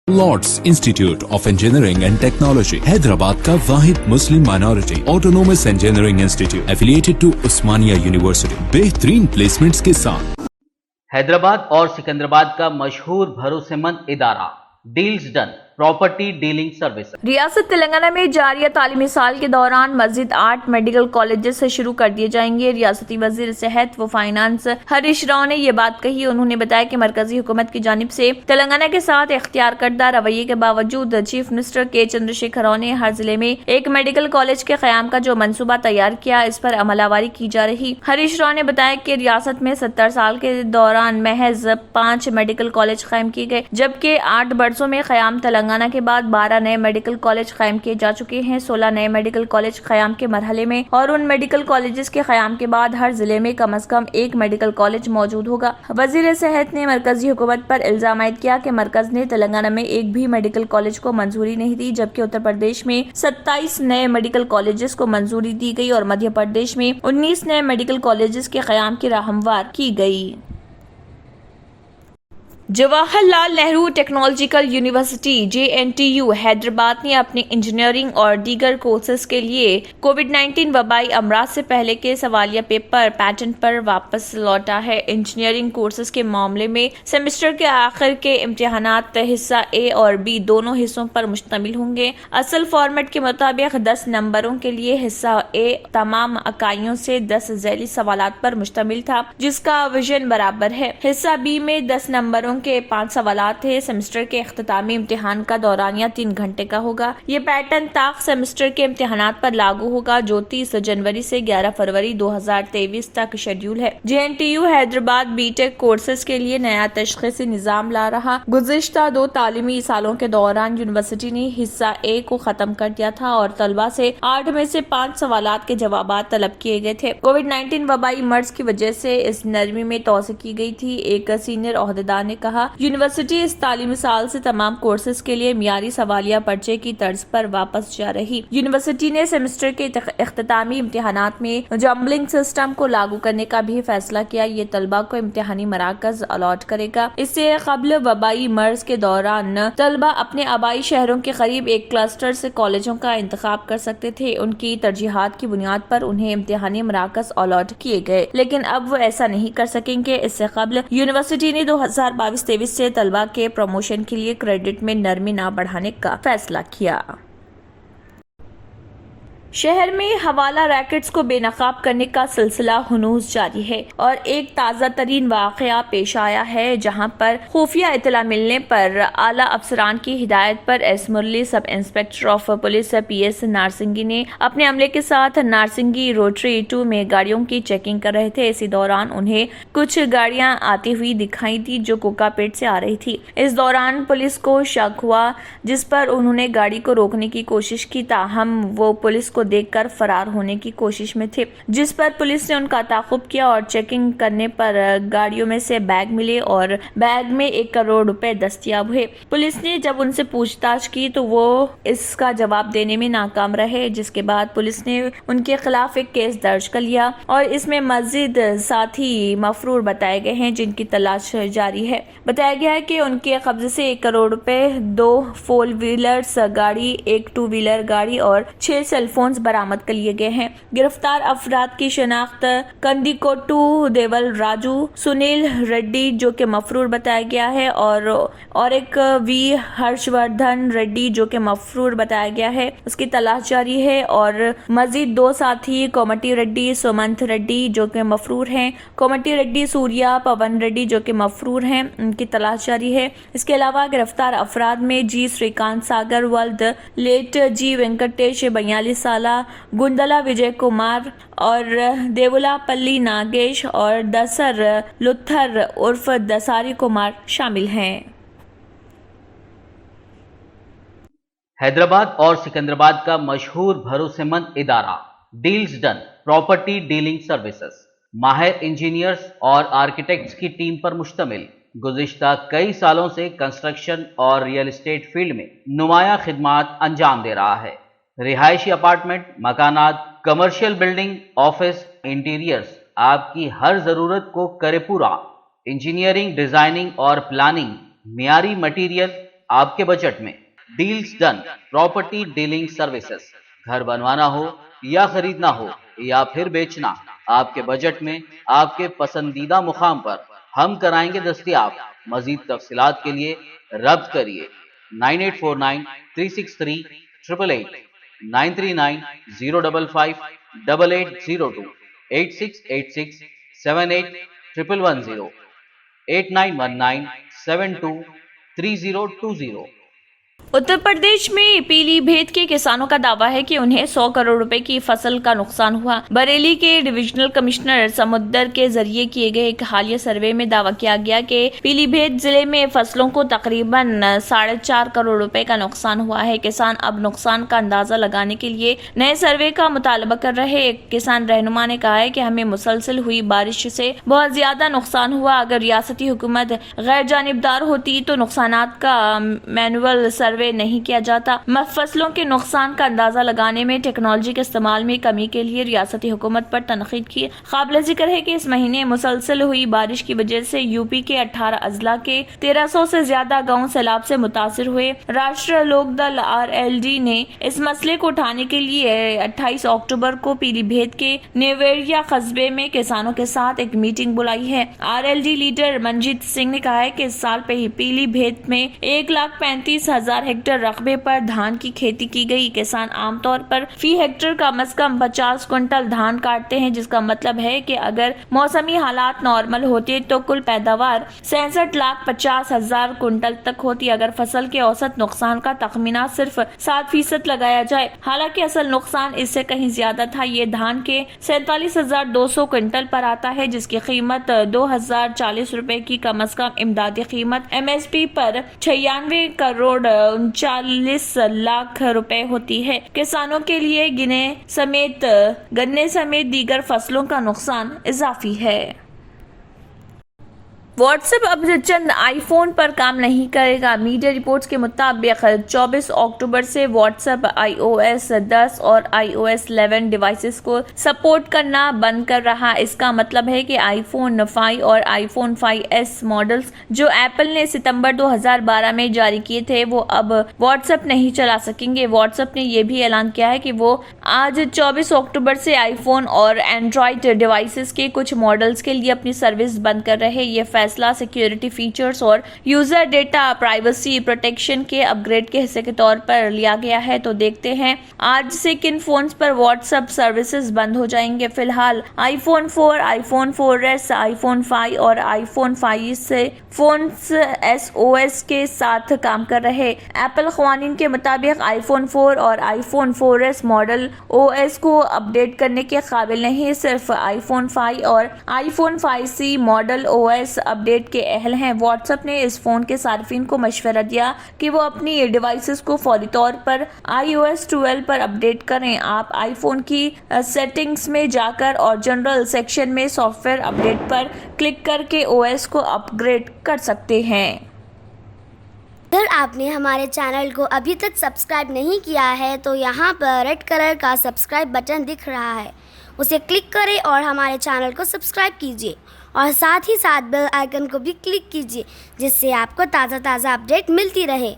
Lord's Institute of Engineering and Technology Hyderabad का वाहिद मुस्लिम minority autonomous engineering institute affiliated to Osmania university बेहतरीन placements के साथ। हैदराबाद और सिकंदराबाद का मशहूर भरोसेमंद इदारा deals done property dealing service. रियासत तेलंगाना में जारी तालीमी साल के दौरान मजीद 8 मेडिकल कॉलेजेस से शुरू कर दिए जाएंगे। रियासती वजीर सेहत व फाइनेंस हरीश राव ने ये बात कही। उन्होंने बताया कि मरकजी हुकूमत की जानिब से तेलंगाना के साथ इख्तियार करदा रवैये के बावजूद चीफ मिनिस्टर के चंद्रशेखर राव ने हर जिले में एक मेडिकल कॉलेज के क़याम का जो मनसूबा तैयार किया, इस पर अमलावरी की जा रही। हरीश राव ने बताया कि रियासत में 70 साल के दौरान महज 5 मेडिकल कॉलेज कायम किए गए, जबकि 8 बरसों में क़याम तेलंगाना के बाद 12 नए मेडिकल कॉलेज कायम किए जा चुके हैं। 16 नए मेडिकल कॉलेज क़याम के मरहले में और उन मेडिकल कॉलेजेस के क़याम के बाद हर जिले में कम अज कम एक मेडिकल कॉलेज मौजूद होगा। वजीर सेहत ने मरकजी हुकूमत पर इल्जाम आयद किया कि मरकज ने तेलंगाना में एक भी मेडिकल कॉलेज को मंजूरी नहीं दी, जबकि उत्तर प्रदेश में 27 नए मेडिकल कॉलेजेस को मंजूरी दी गई और मध्य प्रदेश में 19 नए मेडिकल कॉलेजेस के क़याम की राह हमवार की गई। Jawaharlal Nehru technological university JNTU Hyderabad ने अपने इंजीनियरिंग और दीगर कोर्सेज के लिए कोविड-19 वबाई अमराज से पहले के सवालिया पेपर पैटर्न पर वापस लौटा है। इंजीनियरिंग कोर्सेज के मामले में सेमेस्टर के आखिर के इम्तिहानात हिस्सा A और B दोनों हिस्सों पर मुश्तमिल होंगे। असल फॉर्मेट के मुताबिक 10 नंबरों के लिए हिस्सा A तमाम इकाइयों से 10 ज़ैली सवालात पर मुश्तमिल था, जिसका विजन बराबर है। हिस्सा B में 10 नंबरों के 5 सवालात थे। सेमेस्टर के इख्तितामी इम्तिहान का दौरानिया 3 घंटे का होगा। ये पैटर्न ताक सेमेस्टर के इम्तिहानात पर लागू होगा, जो 30 जनवरी से 11 फरवरी 2023 तक शेड्यूल है। JNTU हैदराबाद बीटेक कोर्सेज के लिए नया तशख़ीसी निज़ाम ला रहा। गुज़िश्ता 2 तालीमी सालों के दौरान यूनिवर्सिटी ने हिस्सा A को खत्म कर दिया था और तलबा से 8 में से 5 सवालात के जवाबात तलब किए गए थे। कोविड-19 वबाई मर्ज की वजह से इस नरमी में तोसी की गई थी। एक सीनियर ओहदेदार ने कहा, यूनिवर्सिटी इस तालीमी साल से तमाम कोर्सेज के लिए मियारी सवालिया पर्चे की तर्ज पर वापस जा रही। यूनिवर्सिटी ने सेमेस्टर के इख्तितामी इम्तिहानात में जम्बलिंग सिस्टम को लागू करने का भी फैसला किया। ये तलबा को इम्तिहानी मराकज अलॉट करेगा। इससे कबल वबाई मर्ज के दौरान तलबा अपने आबाई शहरों के करीब एक क्लस्टर से कॉलेजों का इंतखाब कर सकते थे। उनकी तरजीहात की बुनियाद पर उन्हें इम्तिहानी मराकज अलॉट किए गए, लेकिन अब वो ऐसा नहीं कर सकेंगे। इससे कबल यूनिवर्सिटी ने 2022-23 से तलबा के प्रमोशन के लिए क्रेडिट में नरमी ना बढ़ाने का फैसला किया। शहर में हवाला रैकेट्स को बेनकाब करने का सिलसिला हुनूस जारी है और एक ताज़ा तरीन वाक़या पेश आया है, जहां पर खुफिया इत्तला मिलने पर आला अफसरान की हिदायत पर S Murali sub inspector of police PS Narsingi ने अपने अमले के साथ नारसिंगी रोटरी 2 में गाड़ियों की चेकिंग कर रहे थे। इसी दौरान उन्हें कुछ गाड़ियां आती हुई दिखाई दी जो कोकापेट से आ रही थी। इस दौरान पुलिस को शक हुआ, जिस पर उन्होंने गाड़ी को रोकने की कोशिश की, ताहम वो पुलिस को देखकर फरार होने की कोशिश में थे, जिस पर पुलिस ने उनका ताक़ुब किया और चेकिंग करने पर गाड़ियों में से बैग मिले और बैग में 1 करोड़ रुपए दस्तयाब हुए। पुलिस ने जब उनसे पूछताछ की तो वो इसका जवाब देने में नाकाम रहे, जिसके बाद पुलिस ने उनके खिलाफ एक केस दर्ज कर लिया और इसमें मजीद साथी मफरूर बताए गए हैं, जिनकी तलाश जारी है। बताया गया है कि उनके कब्जे से 1 करोड़ रुपए, 2 4 व्हीलर्स गाड़ी, 1 2 व्हीलर गाड़ी और 6 सेलफोन बरामद कर लिए गए हैं। गिरफ्तार अफराद की शनाख्त कंदीकोटू देवल राजू, सुनील रेड्डी जो कि मफरूर बताया गया है और एक V हर्षवर्धन रेड्डी जो कि मफरूर बताया गया है, उसकी तलाश जारी है। और मजीद 2 साथी कोमटी रेड्डी, सुमंत रेड्डी जो कि मफरूर हैं, कोमटी रेड्डी, सूर्या, पवन रेड्डी जो कि मफरूर हैं, उनकी तलाश जारी है। इसके अलावा गिरफ्तार अफराद में G श्रीकांत सागर वल्द, लेट G वेंकटेश 42 साला, गुंदला विजय कुमार और देवला पल्ली नागेश और दसर लुत्थर उर्फ दसारी कुमार शामिल हैं। हैदराबाद और सिकंदराबाद का मशहूर भरोसेमंद इदारा deals done property dealing services माहिर इंजीनियर्स और आर्किटेक्ट्स की टीम पर मुश्तमिल गुज़िश्ता कई सालों से कंस्ट्रक्शन और रियल एस्टेट फील्ड में नुमाया खिदमात अंजाम दे रहा है। रिहायशी अपार्टमेंट, मकानात, कमर्शियल बिल्डिंग, ऑफिस, इंटीरियर्स, आपकी हर ज़रूरत को करे पूरा। इंजीनियरिंग, डिज़ाइनिंग और प्लानिंग, मियारी मटीरियल, आपके बजट में। Deals done property dealing services, घर बनवाना हो या खरीदना हो या फिर बेचना, आपके बजट में आपके पसंदीदा मुकाम पर हम कराएंगे दस्तयाब। मजीद तफसीलात के लिए रब्त करिए 9849363888, 9390558802, 8686781110, 8919723020। उत्तर प्रदेश में पीलीभीत के किसानों का दावा है कि उन्हें 100 करोड़ रुपए की फसल का नुकसान हुआ। बरेली के डिविजनल कमिश्नर समुद्र के जरिए किए गए एक हालिया सर्वे में दावा किया गया कि पीलीभीत जिले में फसलों को तकरीबन 4.5 करोड़ रुपए का नुकसान हुआ है। किसान अब नुकसान का अंदाजा लगाने के लिए नए सर्वे का मुतालबा कर रहे। एक किसान रहनुमा ने कहा है कि हमें मुसलसल हुई बारिश से बहुत ज्यादा नुकसान हुआ। अगर रियासती हुकूमत गैर जानिबदार होती तो नुकसानात का मैनुअल सर्वे नहीं किया जाता। फसलों के नुकसान का अंदाजा लगाने में टेक्नोलॉजी के इस्तेमाल में कमी के लिए रियासती हुकूमत पर तनकीद की। काबिल जिक्र है कि इस महीने मुसलसल हुई बारिश की वजह से यूपी के 18 अजला के 1300 से ज्यादा गांव सैलाब से मुतासिर हुए। राष्ट्रीय लोकदल RLD ने इस मसले को उठाने के लिए 28 अक्टूबर को पीलीभीत के नेवेरिया कस्बे में किसानों के साथ एक मीटिंग बुलाई है। RLD लीडर मनजीत सिंह ने कहा है कि इस साल पे ही पीलीभीत में 1,35,000 हेक्टेयर रकबे पर धान की खेती की गई। किसान आमतौर पर फी हेक्टेयर कम से कम 50 क्विंटल धान काटते हैं, जिसका मतलब है कि अगर मौसमी हालात नॉर्मल होते तो कुल पैदावार 66,50,000 क्विंटल तक होती। अगर फसल के औसत नुकसान का तखमीना सिर्फ 7% लगाया जाए, हालांकि असल नुकसान इससे कहीं ज्यादा था। ये धान के 47,200 क्विंटल पर आता है, जिसकी कीमत 2,040 रुपए की कम से कम इमदादी कीमत MSP पर 96 करोड़ 39 लाख रुपए होती है। किसानों के लिए गन्ने समेत दीगर फसलों का नुकसान इजाफी है। व्हाट्सएप अब चंद आईफोन पर काम नहीं करेगा। मीडिया रिपोर्ट्स के मुताबिक 24 अक्टूबर से व्हाट्सएप iOS 10 और iOS 11 डिवाइसेस को सपोर्ट करना बंद कर रहा। इसका मतलब है कि iPhone 5 और iPhone 5s मॉडल्स जो एप्पल ने सितंबर 2012 में जारी किए थे, वो अब व्हाट्सएप नहीं चला सकेंगे। व्हाट्सएप ने यह भी ऐलान किया है कि वो आज 24 अक्टूबर से आईफोन और एंड्रॉइड डिवाइसेस के कुछ मॉडल्स के लिए अपनी सर्विस बंद कर रहे। ये फैसला सिक्योरिटी फीचर्स और यूजर डेटा प्राइवेसी प्रोटेक्शन के अपग्रेड के हिस्से के तौर पर लिया गया है। तो देखते हैं आज से किन फोन्स पर व्हाट्सएप सर्विसेज बंद हो जाएंगे। फिलहाल iPhone 4, iPhone 4s, iPhone 5 और iPhone 5 से फोन्स SOS के साथ काम कर रहे। एप्पल कवानीन के मुताबिक iPhone 4 और iPhone 4s मॉडल OS को अपडेट करने के काबिल नहीं। सिर्फ iPhone 5 और iPhone 5C model OS update के अहल हैं। व्हाट्सएप ने इस फोन के सार्फिन को मशवरा दिया कि वो अपनी डिवाइसेस को फौरी तौर पर iOS 12 पर अपडेट करें। आप आईफोन की सेटिंग्स में जाकर और जनरल सेक्शन में सॉफ्टवेयर अपडेट पर क्लिक करके OS को अपग्रेड कर सकते हैं। अगर आपने हमारे चैनल को अभी तक सब्सक्राइब नहीं किया है तो यहाँ पर रेड कलर का सब्सक्राइब बटन दिख रहा है, उसे क्लिक करें और हमारे चैनल को सब्सक्राइब कीजिए और साथ ही साथ बेल आइकन को भी क्लिक कीजिए, जिससे आपको ताज़ा अपडेट मिलती रहे।